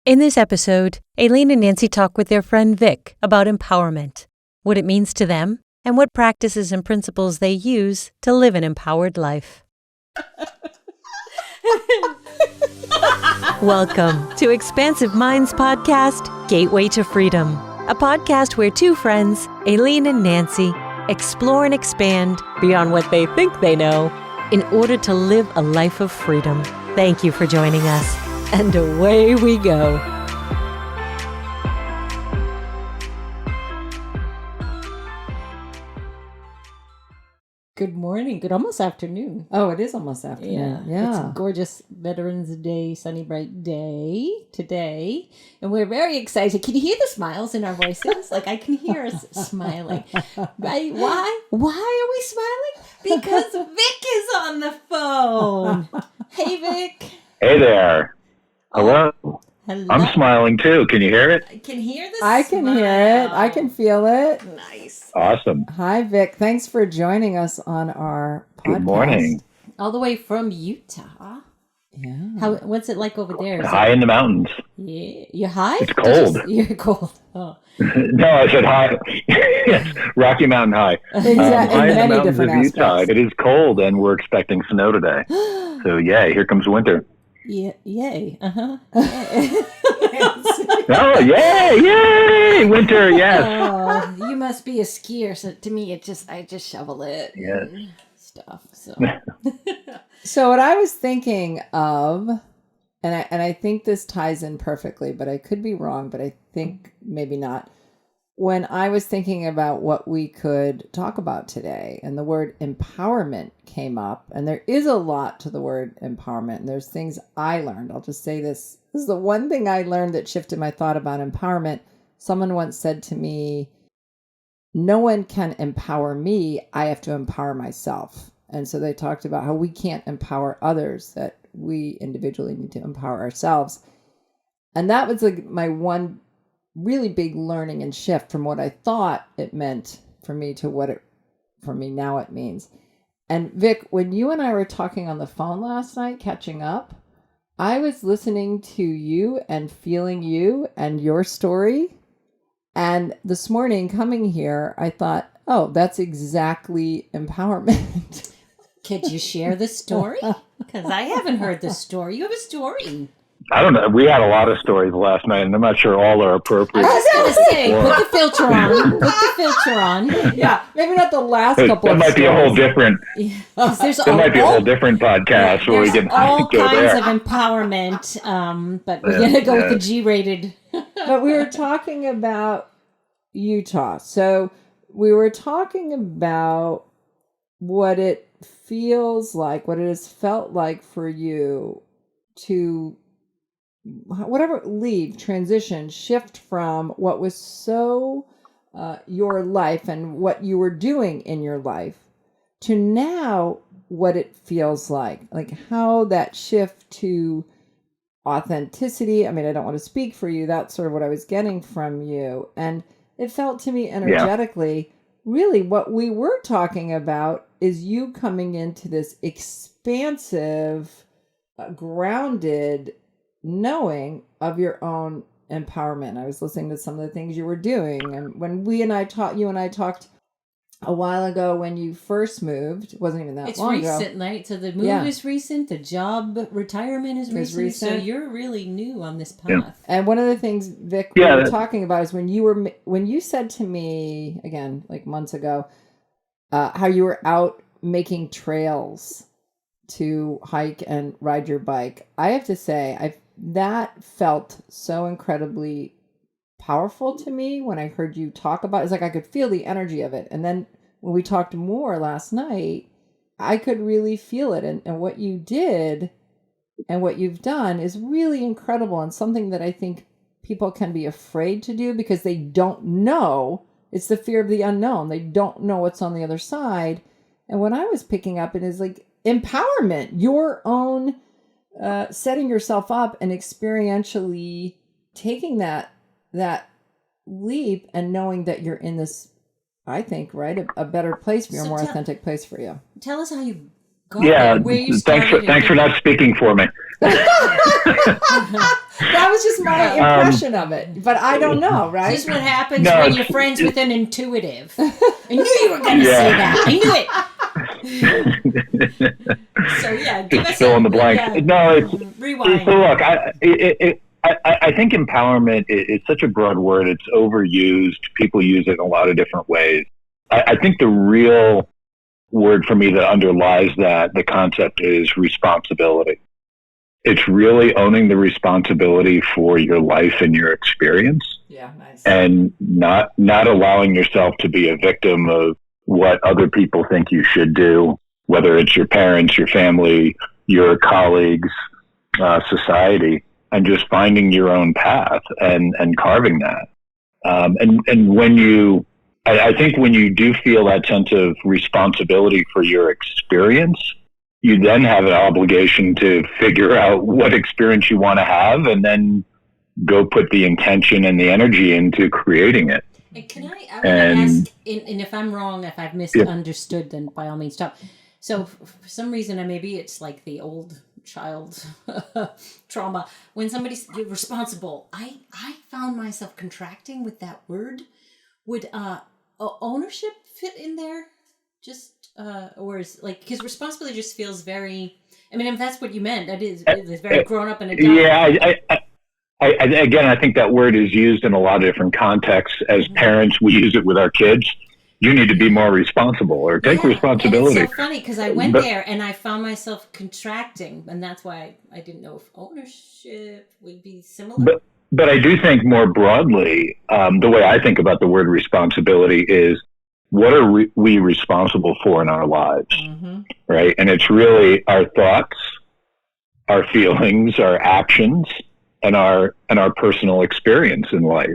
In this episode, Aileen and Nancy talk with their friend Vic about empowerment, what it means to them, and what practices and principles they use to live an empowered life. Welcome to Expansive Minds Podcast, Gateway to Freedom, a podcast where two friends, Aileen and Nancy, explore and expand beyond what they think they know in order to live a life of freedom. Thank you for joining us. And away we go. Good morning. Good almost afternoon. Oh, it is almost afternoon. Yeah. It's a gorgeous Veterans Day, sunny, bright day today. And we're very excited. Can you hear the smiles in our voices? Like I can hear us smiling. Right? Why? Why are we smiling? Because Vic is on the phone. Hey, Vic. Hey there. Hello. Hello. I'm smiling too. Can you hear it? I can hear the I can hear it. I can feel it. Nice. Awesome. Hi, Vic. Thanks for joining us on our podcast. Good morning. All the way from Utah. Yeah. What's it like over there? Is High in the mountains. Yeah. You're high? It's cold. You're cold. Oh. No, I said high. Yes, Rocky Mountain High. Exactly. High in the Many mountains different of Utah. aspects. It is cold, and we're expecting snow today. So, yay, here comes winter. Yeah, yay. Uh-huh. Oh, yay, winter, yes. Oh, you must be a skier. So to me, I just shovel it Yes. and stuff. So So what I was thinking of, and I think this ties in perfectly, but I could be wrong, but I think maybe not. When I was thinking about what we could talk about today, and the word empowerment came up, and there is a lot to the word empowerment, and there's things I learned. I'll just say this. This is the one thing I learned that shifted my thought about empowerment. Someone once said to me, no one can empower me. I have to empower myself. And so they talked about how we can't empower others, that we individually need to empower ourselves. And that was like my one really big learning and shift from what I thought it meant for me to what it, for me now it means. And Vic, when you and I were talking on the phone last night, catching up, I was listening to you and feeling you and your story. And this morning coming here, I thought, oh, that's exactly empowerment. could you share the story? Because I haven't heard the story. You have a story. I don't know. We had a lot of stories last night, and I'm not sure all are appropriate. I was going to say, put the filter on. Put the filter on. Yeah, maybe not the last couple That of might be a whole different. Yeah, 'cause there's That might be a whole different podcast where we there's can all go kinds there. of empowerment, but we're going to go with the G-rated. But we were talking about Utah. So we were talking about what it feels like, what it has felt like for you to transition, shift from what was so your life and what you were doing in your life to now what it feels like how that shift to authenticity. I mean, I don't want to speak for you. That's sort of what I was getting from you. And it felt to me energetically, really what we were talking about is you coming into this expansive, grounded knowing of your own empowerment. I was listening to some of the things you were doing. And when you and I talked a while ago when you first moved, it wasn't even that long ago. It's recent, right? So the move is recent, the job retirement is recent, so you're really new on this path. Yeah. And one of the things, Vic, we were talking about is when you said to me, again, like months ago, how you were out making trails to hike and ride your bike. I have to say, that felt so incredibly powerful to me when I heard you talk about it. It's like I could feel the energy of it. And then when we talked more last night, I could really feel it. And what you did and what you've done is really incredible and something that I think people can be afraid to do because they don't know. It's the fear of the unknown. They don't know what's on the other side. And what I was picking up, it is like empowerment, your own setting yourself up and experientially taking that leap and knowing that you're in this, I think, right, a better place for you, a more authentic place for you. Tell us how you got Yeah, there, where you thanks started. for not speaking for me. That was just my impression of it, but I don't know, right? This is what happens No, when it's- you're friends with an intuitive. I knew you were going to say that. I knew it. So yeah, give Just us fill in the blanks. No, it's rewind. so look. I think empowerment is such a broad word. It's overused. People use it in a lot of different ways. I think the real word for me that underlies the concept is responsibility. It's really owning the responsibility for your life and your experience, Yeah, nice. and not allowing yourself to be a victim of what other people think you should do, whether it's your parents, your family, your colleagues, society, and just finding your own path and carving that. And when I think when you do feel that sense of responsibility for your experience, you then have an obligation to figure out what experience you want to have, and then go put the intention and the energy into creating it. And can I want to ask, and if I'm wrong, if I've misunderstood, then by all means stop. So for some reason, and maybe it's like the old child trauma, when somebody's responsible, I found myself contracting with that word. Would ownership fit in there? Just or is like, because responsibility just feels very, I mean, if that's what you meant, it's very grown up and adult. Yeah, again, I think that word is used in a lot of different contexts. As parents, we use it with our kids. You need to be more responsible, or take responsibility. And it's so funny because I went there and I found myself contracting, and that's why I didn't know if ownership would be similar. But I do think more broadly, the way I think about the word responsibility is, what are we responsible for in our lives, right? And it's really our thoughts, our feelings, our actions, and our personal experience in life.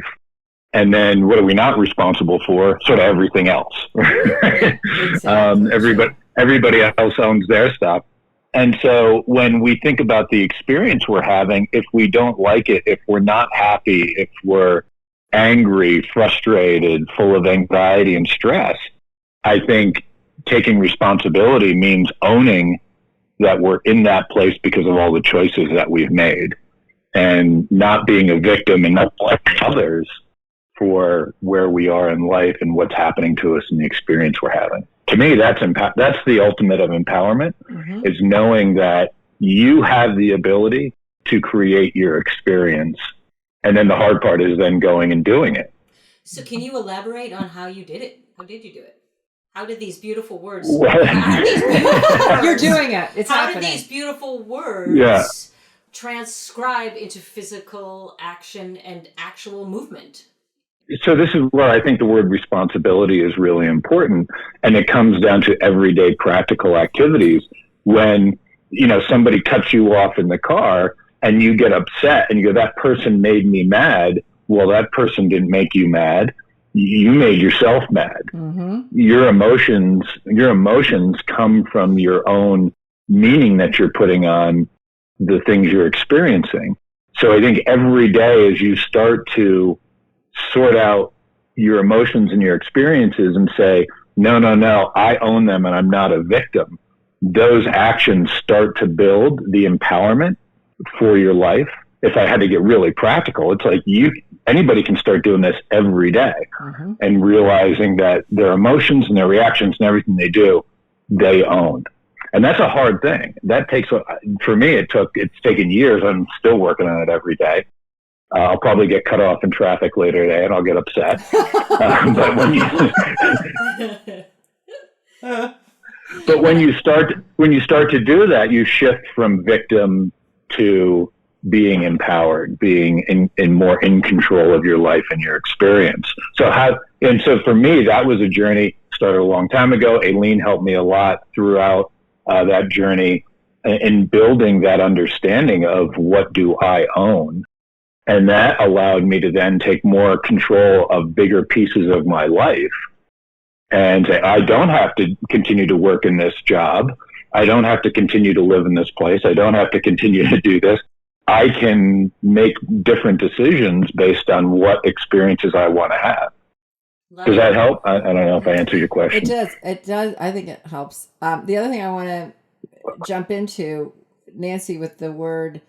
And then what are we not responsible for? Sort of everything else. Exactly. Everybody else owns their stuff. And so when we think about the experience we're having, if we don't like it, if we're not happy, if we're angry, frustrated, full of anxiety and stress, I think taking responsibility means owning that we're in that place because of all the choices that we've made, and not being a victim and not blaming others for where we are in life and what's happening to us and the experience we're having. To me, that's the ultimate of empowerment, is knowing that you have the ability to create your experience. And then the hard part is then going and doing it. So can you elaborate on how you did it? How did you do it? How did these beautiful words... You're doing it. It's how happening. Did these beautiful words transcribe into physical action and actual movement? So this is where I think the word responsibility is really important. And it comes down to everyday practical activities. When, somebody cuts you off in the car and you get upset and you go, that person made me mad. Well, that person didn't make you mad. You made yourself mad. Your emotions come from your own meaning that you're putting on the things you're experiencing. So I think every day, as you start to sort out your emotions and your experiences and say, no, I own them and I'm not a victim, those actions start to build the empowerment for your life. If I had to get really practical, it's like anybody can start doing this every day, and realizing that their emotions and their reactions and everything they do, they own. And that's a hard thing. That takes, for me, it's taken years. I'm still working on it every day. I'll probably get cut off in traffic later today, and I'll get upset. But when you start to do that, you shift from victim to being empowered, being in more in control of your life and your experience. So for me, that was a journey. Started a long time ago. Aileen helped me a lot throughout that journey in building that understanding of what do I own. And that allowed me to then take more control of bigger pieces of my life and say, I don't have to continue to work in this job. I don't have to continue to live in this place. I don't have to continue to do this. I can make different decisions based on what experiences I want to have. Does that help? I don't know if I answered your question. It does. I think it helps. The other thing I want to jump into, Nancy, with the word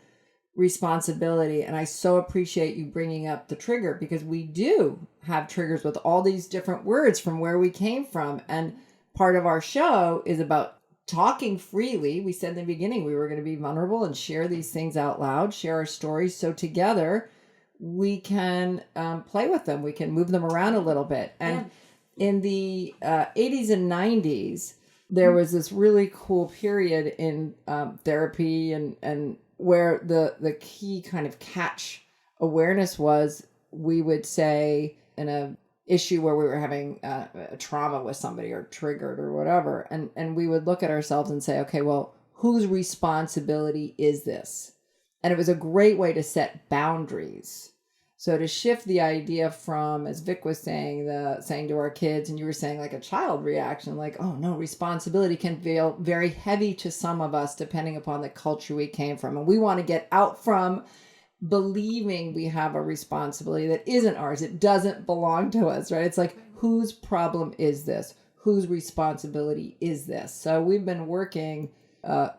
responsibility. And I so appreciate you bringing up the trigger, because we do have triggers with all these different words from where we came from. And part of our show is about talking freely. We said in the beginning we were going to be vulnerable and share these things out loud, share our stories. So together we can play with them. We can move them around a little bit. And in the 80s and 90s, there was this really cool period in therapy and where the key kind of catch awareness was, we would say in a issue where we were having a trauma with somebody or triggered or whatever, and we would look at ourselves and say, okay, well, whose responsibility is this? And it was a great way to set boundaries. So to shift the idea from, as Vic was saying to our kids, and you were saying like a child reaction, like, oh no, responsibility can feel very heavy to some of us depending upon the culture we came from. And we want to get out from believing we have a responsibility that isn't ours. It doesn't belong to us, right? It's like, whose problem is this? Whose responsibility is this? So we've been working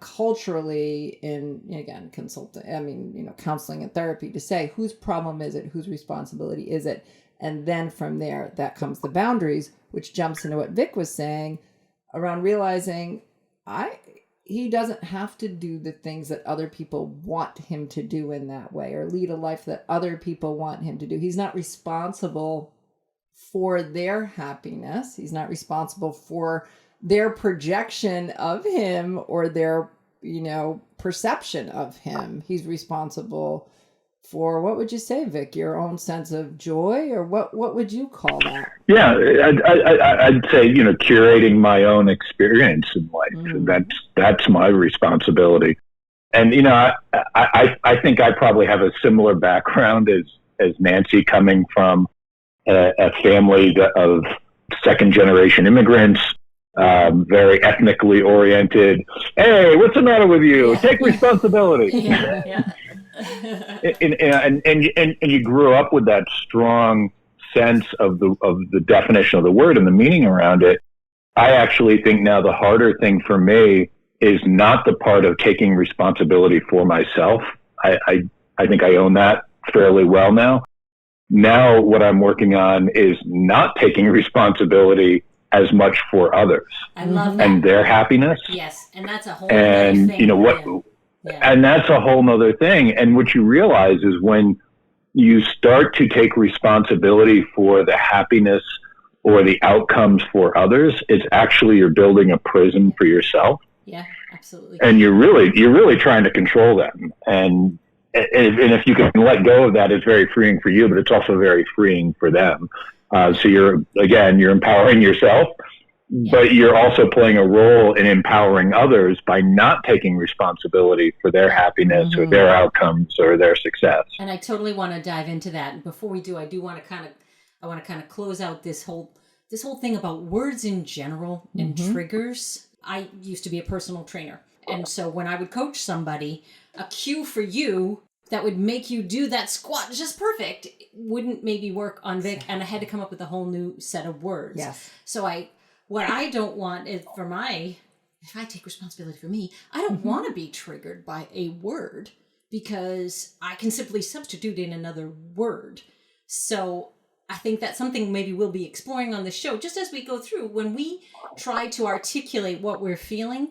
culturally in, again, counseling and therapy to say, whose problem is it? Whose responsibility is it? And then from there, that comes the boundaries, which jumps into what Vic was saying around realizing he doesn't have to do the things that other people want him to do in that way, or lead a life that other people want him to do. He's not responsible for their happiness. He's not responsible for their projection of him or their, perception of him. He's responsible for, what would you say, Vic, your own sense of joy, or what would you call that? Yeah, I'd say, curating my own experience in life. That's my responsibility. And, I think I probably have a similar background as Nancy, coming from a family of second generation immigrants, very ethnically oriented. Hey, what's the matter with you? Take responsibility. And you grew up with that strong sense of the definition of the word and the meaning around it. I actually think now the harder thing for me is not the part of taking responsibility for myself. I think I own that fairly well now. Now what I'm working on is not taking responsibility as much for others. I love that. And their happiness. Yes, and that's a whole other thing. And that's a whole nother thing. And what you realize is when you start to take responsibility for the happiness or the outcomes for others, it's actually you're building a prison for yourself. Yeah, absolutely. And you're really trying to control them. And if you can let go of that, it's very freeing for you, but it's also very freeing for them. So you're empowering yourself, but you're also playing a role in empowering others by not taking responsibility for their happiness or their outcomes or their success. And I totally want to dive into that. And before we do, I want to kind of close out this whole thing about words in general and triggers. I used to be a personal trainer. And so when I would coach somebody, a cue for you that would make you do that squat just perfect wouldn't maybe work on Vic, and I had to come up with a whole new set of words. Yes. So what I don't want is if I take responsibility for me, I don't want to be triggered by a word, because I can simply substitute in another word. So I think that's something maybe we'll be exploring on the show, just as we go through. When we try to articulate what we're feeling,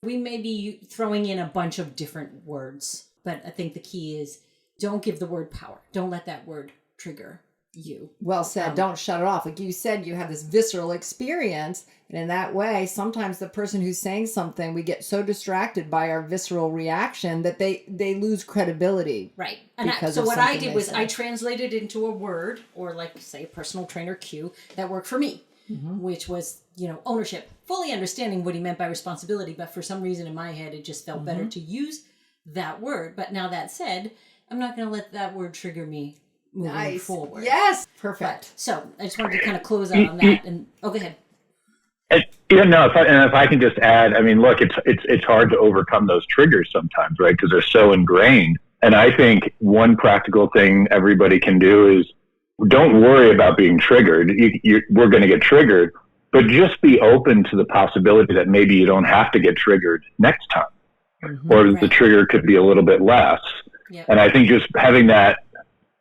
we may be throwing in a bunch of different words. But I think the key is, don't give the word power. Don't let that word trigger you. Well said. Don't shut it off. Like you said, you have this visceral experience. And in that way, sometimes the person who's saying something, we get so distracted by our visceral reaction that they lose credibility. Right. And so what I did was I translated into a word, or like, say, a personal trainer cue that worked for me, which was, ownership. Fully understanding what he meant by responsibility. But for some reason in my head, it just felt better to use that word. But now that said, I'm not going to let that word trigger me moving forward. Yes. Perfect. So I just wanted to kind of close out on that. And go ahead. If I can just add, I mean, look, it's hard to overcome those triggers sometimes, right? Because they're so ingrained. And I think one practical thing everybody can do is don't worry about being triggered. We're going to get triggered, but just be open to the possibility that maybe you don't have to get triggered next time, or the trigger could be a little bit less. Yep. And I think just having that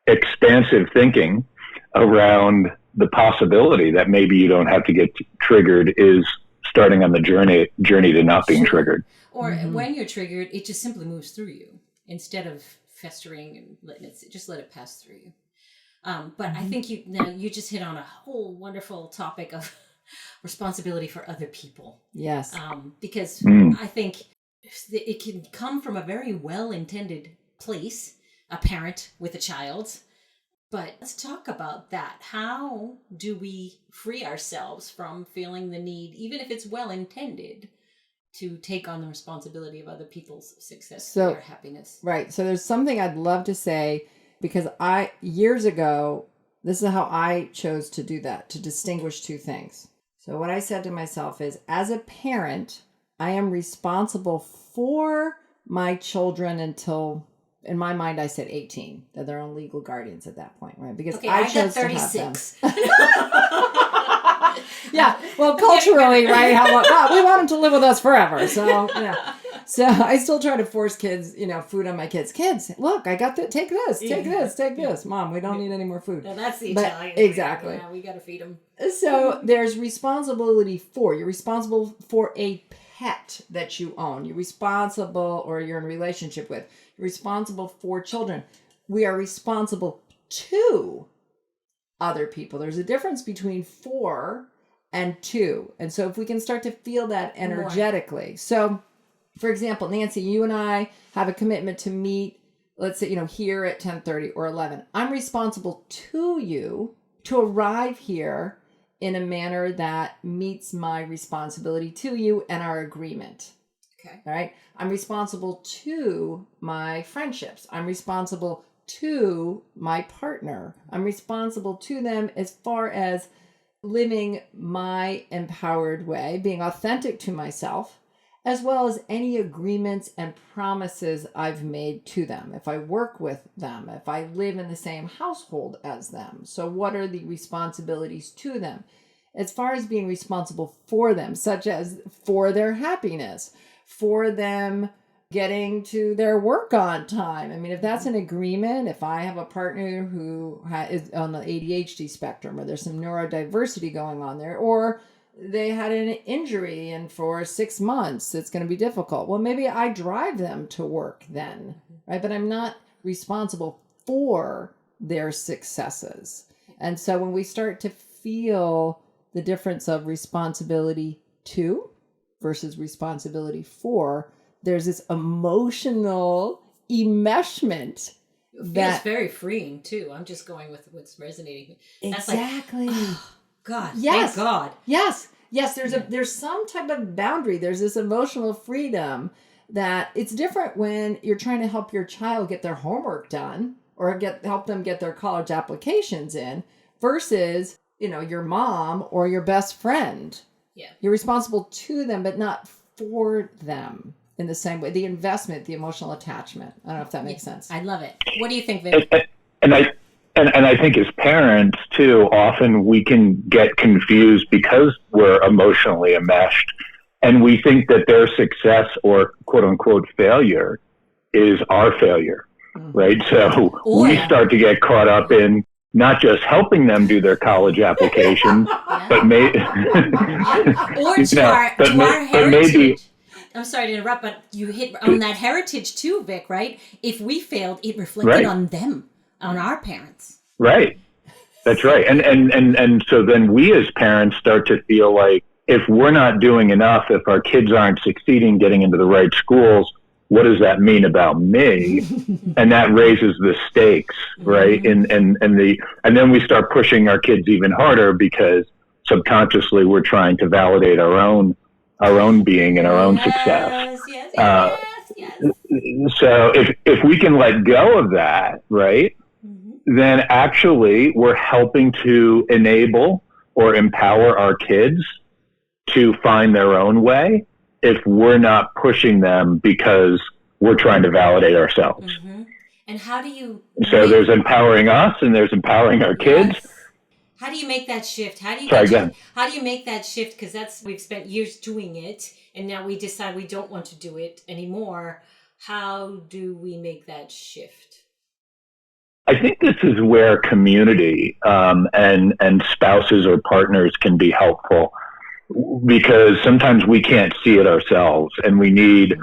expansive thinking around the possibility that maybe you don't have to get triggered is starting on the journey to not being triggered. Or when you're triggered, it just simply moves through you instead of festering and letting it, just let it pass through you. But I think you just hit on a whole wonderful topic of responsibility for other people. Yes. Because I think it can come from a very well-intended place, a parent with a child. But let's talk about that. How do we free ourselves from feeling the need, even if it's well-intended, to take on the responsibility of other people's success and their happiness? Right. So there's something I'd love to say, because years ago, this is how I chose to do that, to distinguish two things. So what I said to myself is, as a parent, I am responsible for my children until, in my mind, I said 18. They're their own legal guardians at that point, right? Because I chose to have them. Yeah, well, culturally, right? We want them to live with us forever. So, So I still try to force kids, food on my kids. Kids, look, I got this. Take this, take this, take this. Mom, we don't need any more food. No, that's the Italian. Exactly. Yeah, we got to feed them. So there's responsibility for. You're responsible for a pet that you own. You're responsible, or you're in a relationship with. You're responsible for children. We are responsible to other people. There's a difference between for and to. And so if we can start to feel that energetically. So, for example, Nancy, you and I have a commitment to meet, let's say, here at 10:30 or 11. I'm responsible to you to arrive here in a manner that meets my responsibility to you and our agreement. Okay. All right. I'm responsible to my friendships. I'm responsible to my partner. I'm responsible to them as far as living my empowered way, being authentic to myself, as well as any agreements and promises I've made to them. If I work with them, if I live in the same household as them. So what are the responsibilities to them? As far as being responsible for them, such as for their happiness, for them getting to their work on time. I mean, if that's an agreement, if I have a partner who is on the ADHD spectrum, or there's some neurodiversity going on there, or they had an injury and for 6 months it's going to be difficult. Well, maybe I drive them to work then, right? But I'm not responsible for their successes. And so when we start to feel the difference of responsibility to versus responsibility for, there's this emotional enmeshment. It feels very freeing too. I'm just going with what's resonating. That's exactly. Like, oh, God. Yes. Thank God. Yes. There's some type of boundary. There's this emotional freedom that it's different when you're trying to help your child get their homework done or help them get their college applications in versus, your mom or your best friend. Yeah. You're responsible to them, but not for them in the same way. The investment, the emotional attachment. I don't know if that makes sense. I love it. What do you think, Vic? And I think as parents too, often we can get confused because we're emotionally enmeshed, and we think that their success or quote unquote failure is our failure, right? So we start to get caught up in not just helping them do their college applications, but heritage. I'm sorry to interrupt, but you hit on that heritage too, Vic, right? If we failed, it reflected on them, on our parents. Right. That's right. And so then we as parents start to feel like if we're not doing enough, if our kids aren't succeeding, getting into the right schools, what does that mean about me? And that raises the stakes, right? And then we start pushing our kids even harder because subconsciously we're trying to validate our own being and our own success. Yes. So if we can let go of that, right, then actually we're helping to enable or empower our kids to find their own way if we're not pushing them because we're trying to validate ourselves. And how do you... So there's empowering us and there's empowering our kids. How do you make that shift? How do you Sorry, again. how do you make that shift? Because we've spent years doing it, and now we decide we don't want to do it anymore. How do we make that shift? I think this is where community and spouses or partners can be helpful, because sometimes we can't see it ourselves, and we need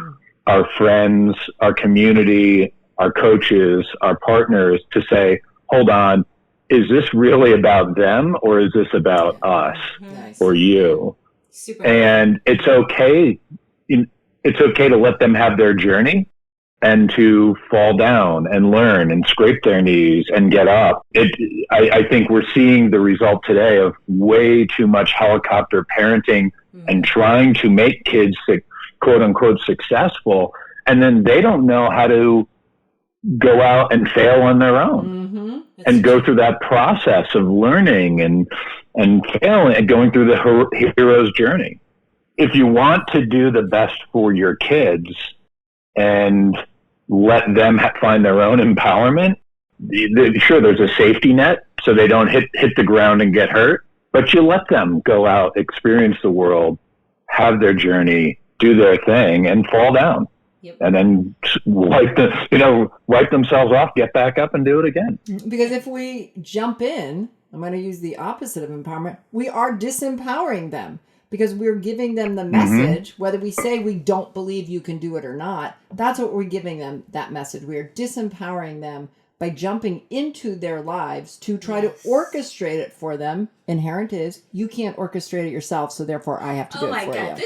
our friends, our community, our coaches, our partners to say, hold on, is this really about them, or is this about us Nice. or you? Super. And it's okay. It's okay to let them have their journey and to fall down and learn and scrape their knees and get up. I think we're seeing the result today of way too much helicopter parenting and trying to make kids, quote unquote, successful. And then they don't know how to go out and fail on their own and go through that process of learning and failing and going through the hero's journey. If you want to do the best for your kids and let them find their own empowerment, sure, there's a safety net so they don't hit the ground and get hurt, but you let them go out, experience the world, have their journey, do their thing, and fall down. Yep. And then wipe themselves off, get back up, and do it again. Because if we jump in, I'm going to use the opposite of empowerment. We are disempowering them, because we're giving them the message, whether we say we don't believe you can do it or not. That's what we're giving them, that message. We are disempowering them by jumping into their lives to try to orchestrate it for them. Inherent is, you can't orchestrate it yourself, so therefore I have to do it for you. Oh my God,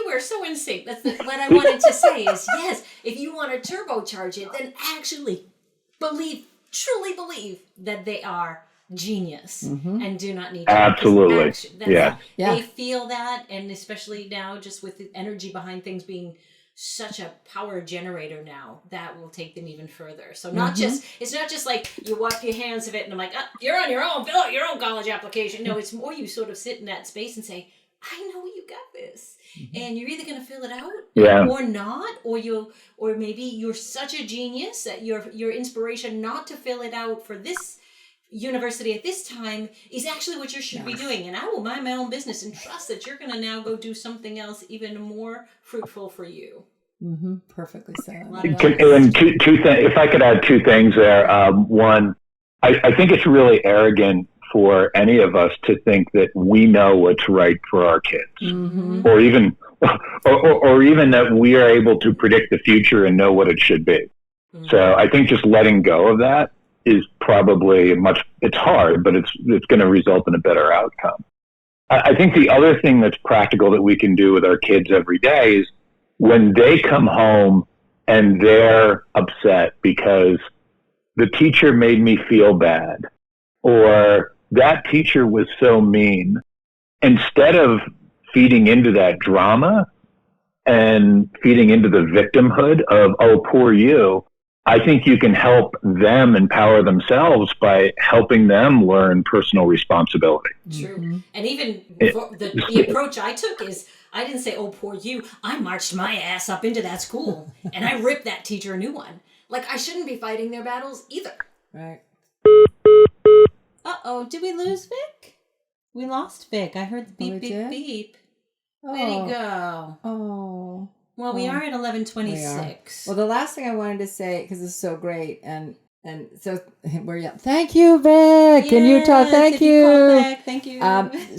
we're so in sync. That's what I wanted to say is, yes, if you want to turbocharge it, then actually truly believe that they are genius and do not need to. Absolutely. They feel that, and especially now, just with the energy behind things being such a power generator now, that will take them even further. So it's not just like you wipe your hands of it and I'm like, you're on your own, fill out your own college application. No, it's more you sort of sit in that space and say, I know you got this. And you're either going to fill it out or not, or maybe you're such a genius that your inspiration not to fill it out for this university at this time is actually what you should be doing. And I will mind my own business and trust that you're going to now go do something else even more fruitful for you. Perfectly said. And two if I could add two things there. One, I think it's really arrogant for any of us to think that we know what's right for our kids, or even that we are able to predict the future and know what it should be. So I think just letting go of that is probably it's hard, but it's going to result in a better outcome. I think the other thing that's practical that we can do with our kids every day is when they come home and they're upset because the teacher made me feel bad, or that teacher was so mean, instead of feeding into that drama and feeding into the victimhood of, oh, poor you, I think you can help them empower themselves by helping them learn personal responsibility. True. And even the approach I took is, I didn't say, oh, poor you. I marched my ass up into that school and I ripped that teacher a new one. Like, I shouldn't be fighting their battles either. Right. Uh-oh, did we lose Vic? We lost Vic. I heard the beep, beep, beep. Where'd he go? Oh. Well, we are at 11:26. Well, the last thing I wanted to say, because it's so great, and so we're thank you, Vic, in Utah. Thank you. Thank you.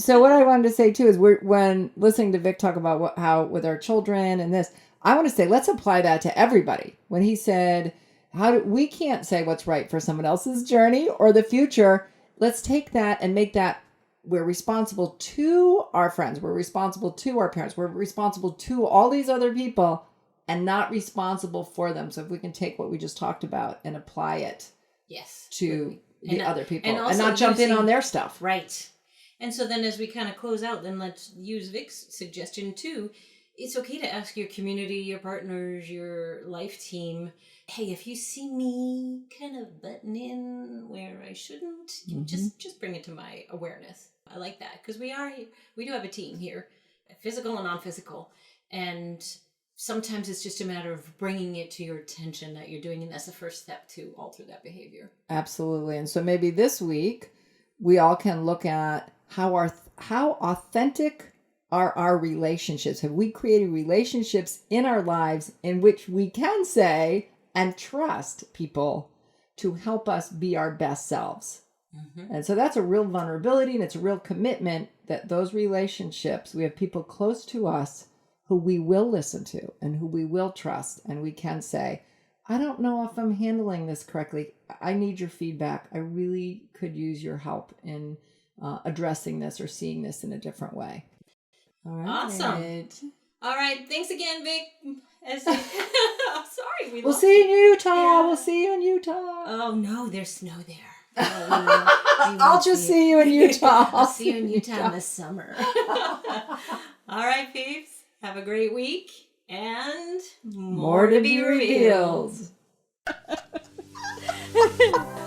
So what I wanted to say too is, when listening to Vic talk about how with our children and this, I want to say let's apply that to everybody. When he said, we can't say what's right for someone else's journey or the future. Let's take that and make that. We're responsible to our friends. We're responsible to our parents. We're responsible to all these other people and not responsible for them. So if we can take what we just talked about and apply it to the other people and not jump in on their stuff. Right. And so then as we kind of close out, then let's use Vic's suggestion too. It's okay to ask your community, your partners, your life team, hey, if you see me kind of button in where I shouldn't, just bring it to my awareness. I like that, because we do have a team here, physical and non-physical, and sometimes it's just a matter of bringing it to your attention that you're doing, and that's the first step to alter that behavior. Absolutely. And so maybe this week we all can look at how authentic are our relationships. Have we created relationships in our lives in which we can say and trust people to help us be our best selves? Mm-hmm. And so that's a real vulnerability, and it's a real commitment that those relationships, we have people close to us who we will listen to and who we will trust. And we can say, I don't know if I'm handling this correctly. I need your feedback. I really could use your help in addressing this or seeing this in a different way. All right. Awesome. All right. Thanks again, Vic. I'm sorry. We'll see you in Utah. Yeah. We'll see you in Utah. Oh, no, there's snow there. I'll just see you in Utah. I'll see you in Utah in the summer. All right, peeps. Have a great week. And more to be revealed.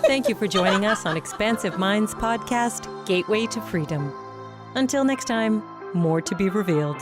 Thank you for joining us on Expansive Minds podcast, Gateway to Freedom. Until next time, more to be revealed.